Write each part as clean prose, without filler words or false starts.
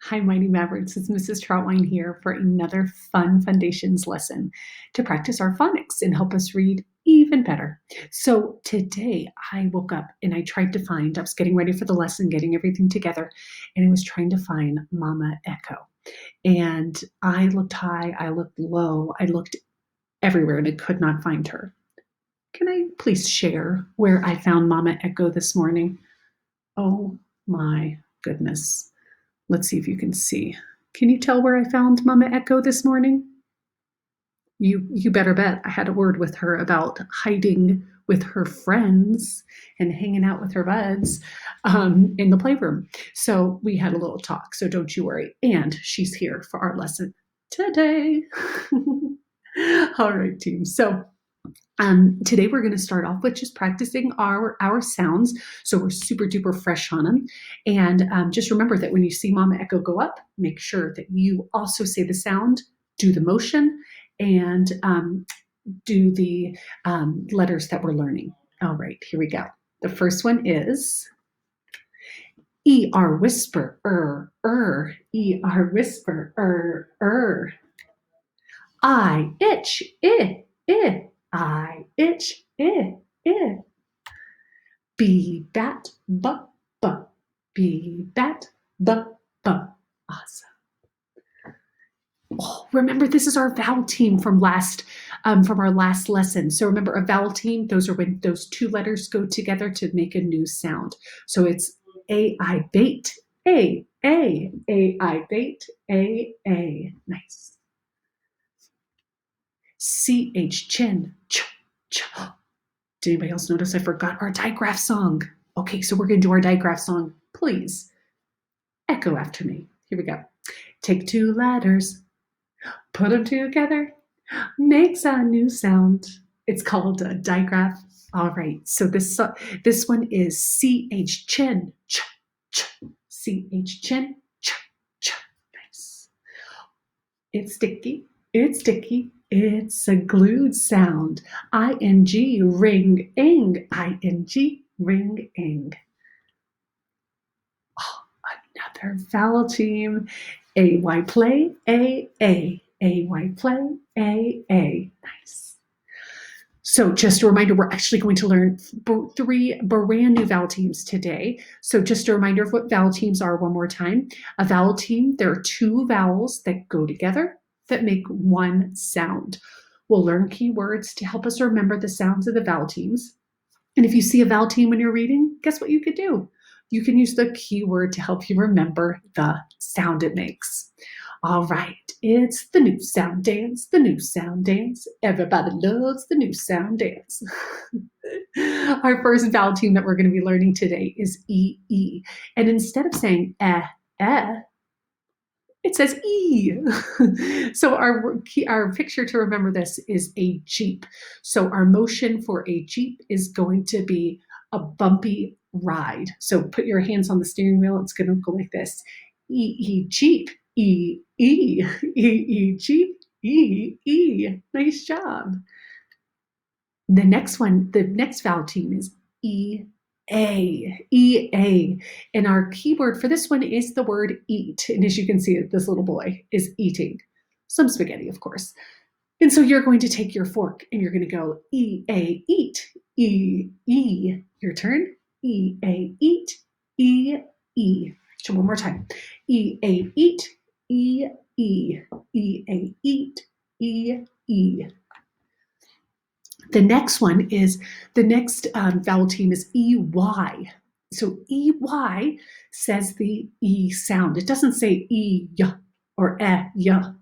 Hi, Mighty Mavericks. It's Mrs. Troutwine here for another fun Fundations lesson to practice our phonics and help us read even better. So today I woke up and I was getting ready for the lesson, getting everything together, and I was trying to find Mama Echo. And I looked high, I looked low, I looked everywhere and I could not find her. Can I please share where I found Mama Echo this morning? Oh my goodness. Let's see if you can see. Can you tell where I found Mama Echo this morning? You better bet I had a word with her about hiding with her friends and hanging out with her buds in the playroom. So we had a little talk, so don't you worry. And she's here for our lesson today. All right, team. So today we're going to start off with just practicing our sounds, so we're super duper fresh on them. And just remember that when you see Mama Echo go up, make sure that you also say the sound, do the motion, and do the letters that we're learning. All right, here we go. The first one is E-R whisper, E-R whisper, I itch, I itch, B bat, b, B bat, b. Awesome. Oh, remember, this is our vowel team from our last lesson. So remember, a vowel team, those are when those two letters go together to make a new sound. So it's A-I bait, A-I bait, A. Nice. C-H chin, ch. Did anybody else notice I forgot our digraph song? Okay, so we're going to do our digraph song. Please echo after me. Here we go. Take two letters, put them together, makes a new sound. It's called a digraph. All right, so this one is C-H chin, ch, C-H chin, ch. Nice. It's sticky, it's a glued sound. I-N-G, ring, ing, I-N-G, ring, ing. Oh, another vowel team. A-Y play, A-A, A-Y play, A-A. Nice. So just a reminder, we're actually going to learn three brand new vowel teams today. So just a reminder of what vowel teams are one more time. A vowel team, there are two vowels that go together that make one sound. We'll learn keywords to help us remember the sounds of the vowel teams. And if you see a vowel team when you're reading, guess what you could do? You can use the keyword to help you remember the sound it makes. All right, it's the new sound dance, the new sound dance. Everybody loves the new sound dance. Our first vowel team that we're going to be learning today is E-E. And instead of saying it says E. So our picture to remember this is a Jeep. So our motion for a Jeep is going to be a bumpy ride. So put your hands on the steering wheel. It's going to go like this. E Jeep, E Jeep, E. Nice job. The next vowel team is E A. And our keyword for this one is the word eat. And as you can see, this little boy is eating some spaghetti, of course. And so you're going to take your fork and you're going to go E-A, eat, E. Your turn. E-A, eat, E. So one more time. E-A, eat, E. E-A, eat, E. The next vowel team is E-Y. So E-Y says the E sound. It doesn't say E or ya.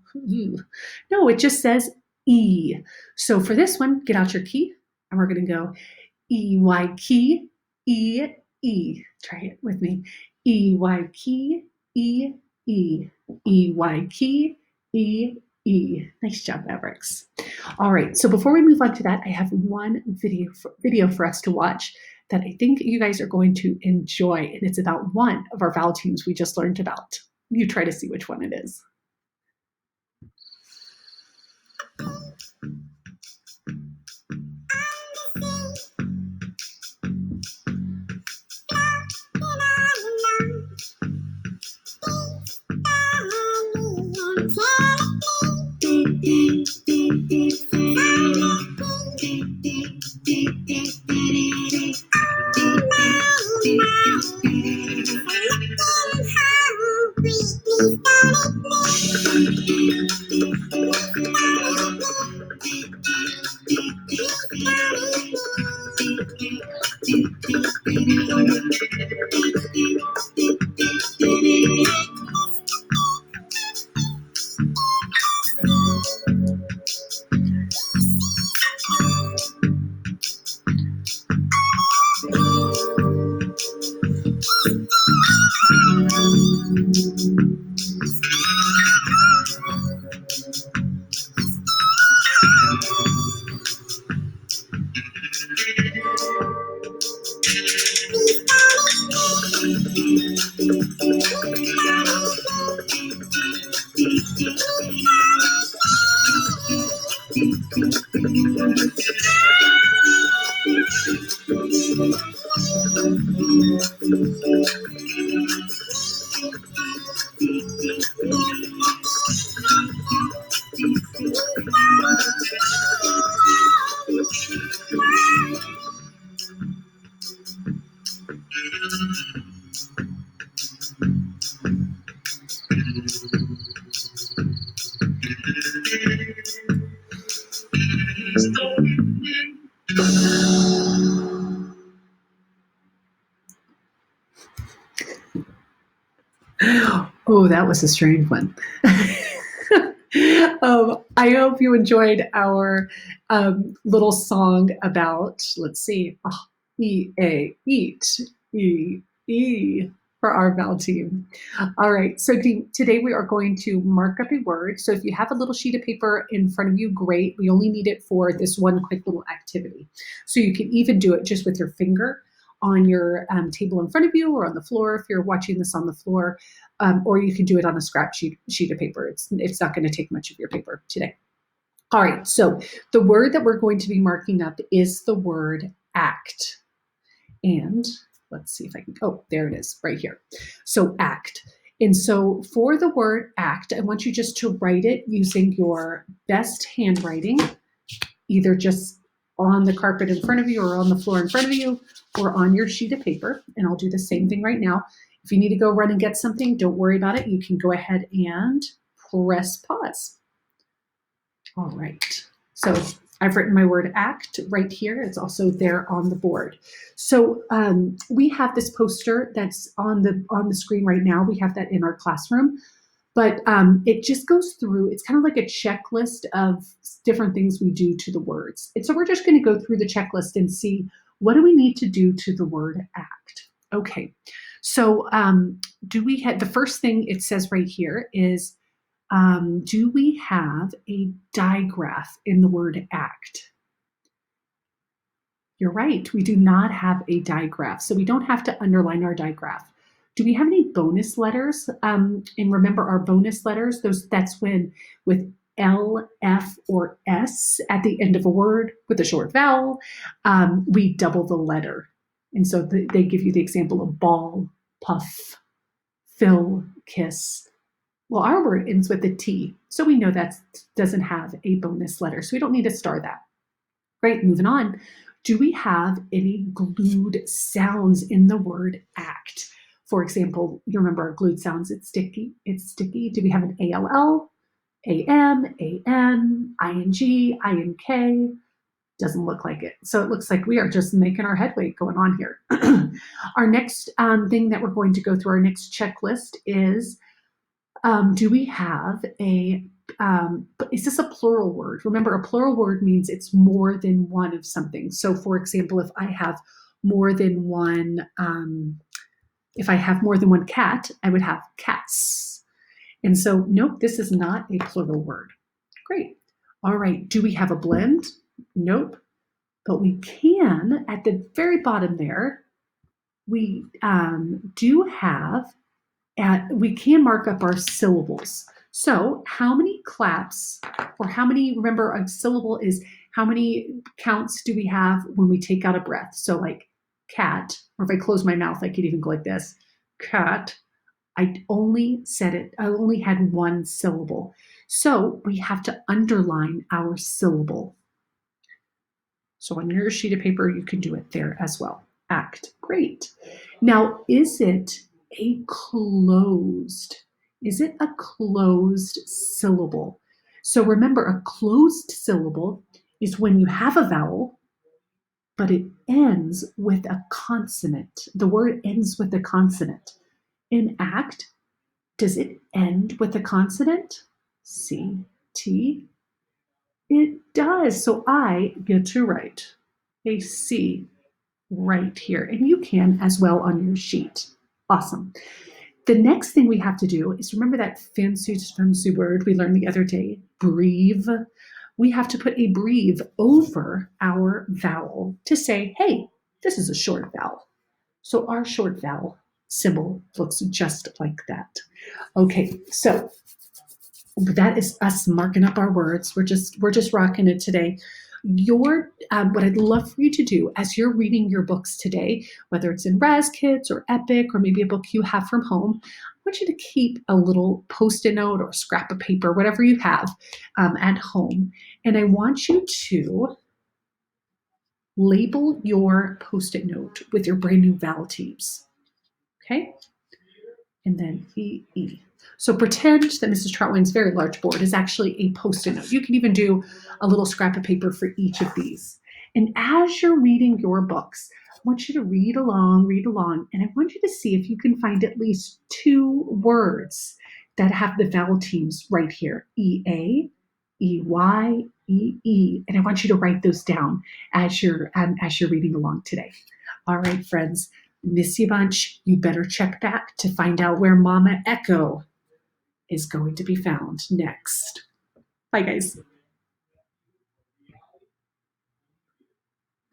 No, it just says E. So for this one, get out your key and we're going to go E-Y key, E. Try it with me. E-Y key, E. E-Y key, E. Nice job, Mavericks. All right, so before we move on to that, I have one video for us to watch that I think you guys are going to enjoy, and it's about one of our vowel teams we just learned about. You try to see which one it is. Oh, that was a strange one. I hope you enjoyed our little song about, let's see, eat, e, for our vowel team. All right, so today we are going to mark up a word. So if you have a little sheet of paper in front of you, great. We only need it for this one quick little activity. So you can even do it just with your finger on your table in front of you or on the floor if you're watching this on the floor, or you can do it on a scrap sheet of paper. It's not going to take much of your paper today. All right, so the word that we're going to be marking up is the word act. And let's see if I can, oh, there it is right here. So act. And so for the word act, I want you just to write it using your best handwriting, either just on the carpet in front of you or on the floor in front of you or on your sheet of paper. And I'll do the same thing right now. If you need to go run and get something, don't worry about it. You can go ahead and press pause. All right. So I've written my word act right here. It's also there on the board. So we have this poster that's on the screen right now. We have that in our classroom. But it just goes through, it's kind of like a checklist of different things we do to the words. And so we're just going to go through the checklist and see what do we need to do to the word act. Okay, so do we have, the first thing it says right here is, do we have a digraph in the word act? You're right, we do not have a digraph, so we don't have to underline our digraph. Do we have any bonus letters? And remember our bonus letters, that's when with L, F, or S at the end of a word with a short vowel, we double the letter. And so they give you the example of ball, puff, fill, kiss. Well, our word ends with a T, so we know that doesn't have a bonus letter, so we don't need to star that. Great, moving on. Do we have any glued sounds in the word act? For example, you remember our glued sounds, it's sticky, it's sticky. Do we have an ALL, AM, AN, ING, INK? Doesn't look like it. So it looks like we are just making our headway going on here. Our next thing that we're going to go through, our next checklist is, do we have is this a plural word? Remember, a plural word means it's more than one of something. So for example, if I have more than one, cat, I would have cats. And so, nope, this is not a plural word. Great. All right, do we have a blend? Nope. But we can, at the very bottom there, we do have, we can mark up our syllables. So how many claps, or how many, remember a syllable is how many counts do we have when we take out a breath? So like cat, or if I close my mouth, I could even go like this, cat, I only said it, I only had one syllable. So we have to underline our syllable. So on your sheet of paper, you can do it there as well. Act. Great. Now, is it a closed? Is it a closed syllable? So remember, a closed syllable is when you have a vowel, but it ends with a consonant. The word ends with a consonant. In act, does it end with a consonant? C, T. It does. So I get to write a C right here. And you can as well on your sheet. Awesome. The next thing we have to do is remember that fancy word we learned the other day, breathe. We have to put a breathe over our vowel to say, hey, this is a short vowel. So our short vowel symbol looks just like that. Okay, so that is us marking up our words. We're just rocking it today. What I'd love for you to do as you're reading your books today, whether it's in Raz Kids or Epic or maybe a book you have from home, I want you to keep a little Post-it note or scrap of paper, whatever you have at home, and I want you to label your Post-it note with your brand new Vowel Teams. Okay, and then E. So pretend that Mrs. Troutwine's very large board is actually a Post-it note. You can even do a little scrap of paper for each of these. And as you're reading your books, I want you to read along, and I want you to see if you can find at least 2 words that have the vowel teams right here, E-A, E-Y, E-E. And I want you to write those down as you're reading along today. All right, friends, miss you a bunch. You better check back to find out where Mama Echo is going to be found next. Bye, guys.